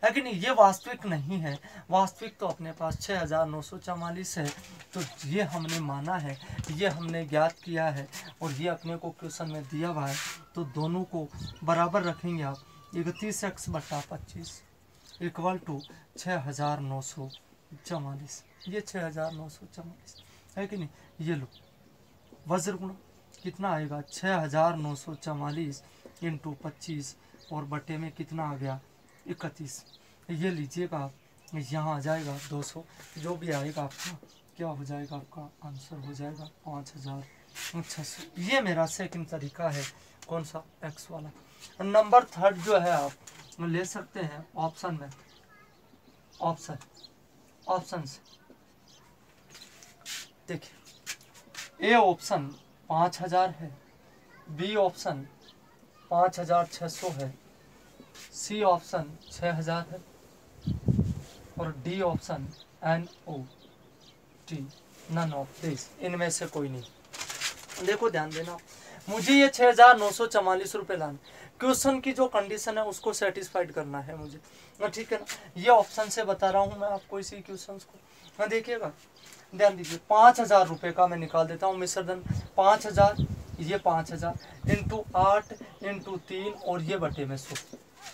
है कि नहीं, ये वास्तविक नहीं है। वास्तविक तो अपने पास 6944 है, तो ये हमने माना है, ये हमने ज्ञात किया है और ये अपने को क्वेश्चन में दिया हुआ है, तो दोनों को बराबर रखेंगे आप। 31x बट्टा 25 इक्वल टू 6944, ये 6944 है कि नहीं। ये लो वज्र गुणा कितना आएगा 6944 इंटू 25 और बटे में कितना आ गया 31, ये लीजिएगा आप, यहाँ आ जाएगा 200, जो भी आएगा आपका क्या हो जाएगा, आपका आंसर हो जाएगा 5600। ये मेरा सेकंड तरीका है, कौन सा, एक्स वाला। नंबर थर्ड जो है आप ले सकते हैं ऑप्शन में, ऑप्शन से देखिए, ए ऑप्शन 5000 है, बी ऑप्शन 5600 है, सी ऑप्शन 6000 है और D option NOT, none of this, इनमें से कोई नहीं। देखो ध्यान देना, मुझे ये 6944 रुपये लाने, क्वेश्चन की जो कंडीशन है उसको सेटिस्फाइड करना है मुझे, ठीक है ना। ये ऑप्शन से बता रहा हूँ मैं आपको इसी क्वेश्चन को, हाँ देखिएगा ध्यान दीजिए। 5000 रुपये का मैं निकाल देता हूँ मिश्रधन, 5000, ये 5000 इंटू 8 इंटू 3 और ये बटे में 100,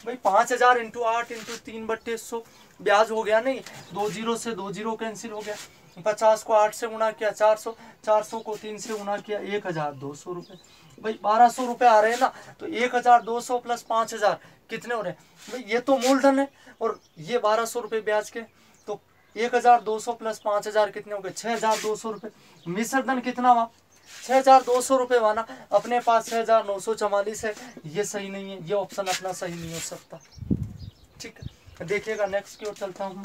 भाई 5000 इंटू 8 इंटू 3 बटे 100, ब्याज हो गया नहीं, 2 जीरो से 2 जीरो कैंसिल हो गया, 50 को 8 से गुणा किया 400, 400 को 3 से गुणा किया 1200 रुपये, भाई 1200 रुपये आ रहे हैं ना, तो 1200 प्लस 5000 कितने हो रहे हैं, भाई ये तो मूलधन है और ये 1200 रुपये ब्याज के, तो 1200 प्लस 5000 कितने हो गए 6200 रुपये। मिश्रधन कितना हुआ 6200 रुपये माना, अपने पास 6944 है, ये सही नहीं है, ये ऑप्शन अपना सही नहीं हो सकता, ठीक है। देखिएगा नेक्स्ट की ओर चलता हूँ।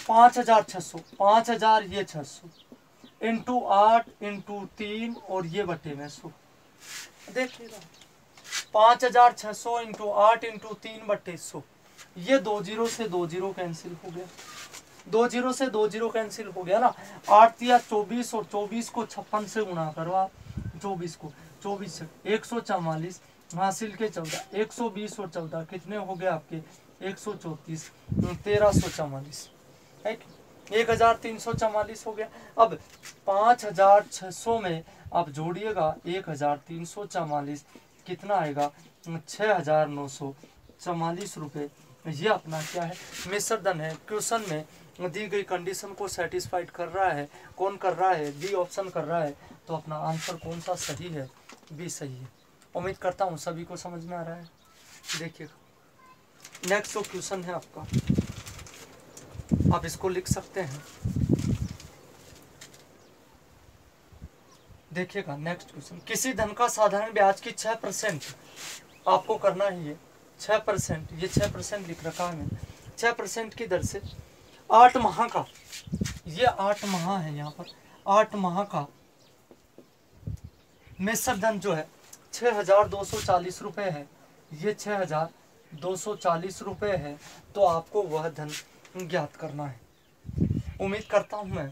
5600, 5000 ये 600 इंटू 8 इंटू 3 और ये बटे में 100, देखिएगा 5600 इंटू 8 इंटू 3 बटे 100, ये 2 जीरो से 2 जीरो कैंसिल हो गया, 2 जीरो से 2 जीरो कैंसिल हो गया ना, 8 या 24 और 24 को 56 से गुणा करो आप, 24 को 24 से 144 हासिल के 14, 120 और 14 कितने हो गए आपके 134, 1344 है, 1344 हो गया। अब 5600 में आप जोड़िएगा 1344 कितना आएगा 6944 रुपये, ये अपना क्या है मिश्रधन है। क्वेश्चन में दी गई कंडीशन को सेटिस्फाइड कर रहा है, कौन कर रहा है, बी ऑप्शन कर रहा है, तो अपना आंसर कौन सा सही है, बी सही है। उम्मीद करता हूँ सभी को समझ में आ रहा है। देखिएगा नेक्स्ट जो क्वेश्चन है आपका, आप इसको लिख सकते हैं। देखिएगा नेक्स्ट क्वेश्चन, किसी धन का साधारण ब्याज की 6% आपको करना ही है, 6%, ये 6% लिख रखा है मैंने, 6% की दर से 8 माह का, ये 8 माह है यहाँ पर, 8 माह का मिश्रधन जो है 6240 रुपये है, ये 6240 रुपये है, तो आपको वह धन ज्ञात करना है। उम्मीद करता हूँ मैं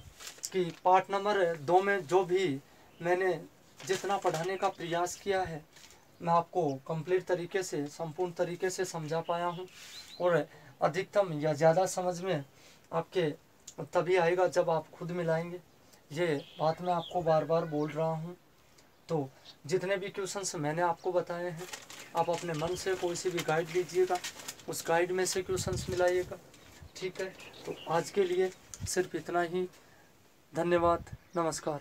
कि पार्ट नंबर 2 में जो भी मैंने जितना पढ़ाने का प्रयास किया है, मैं आपको कंप्लीट तरीके से, संपूर्ण तरीके से समझा पाया हूँ, और अधिकतम या ज़्यादा समझ में आपके तभी आएगा जब आप खुद मिलाएंगे। ये बात मैं आपको बार बार बोल रहा हूँ। तो जितने भी क्वेश्चंस मैंने आपको बताए हैं, आप अपने मन से कोई सी भी गाइड लीजिएगा, उस गाइड में से क्वेश्चंस मिलाइएगा, ठीक है। तो आज के लिए सिर्फ इतना ही, धन्यवाद, नमस्कार।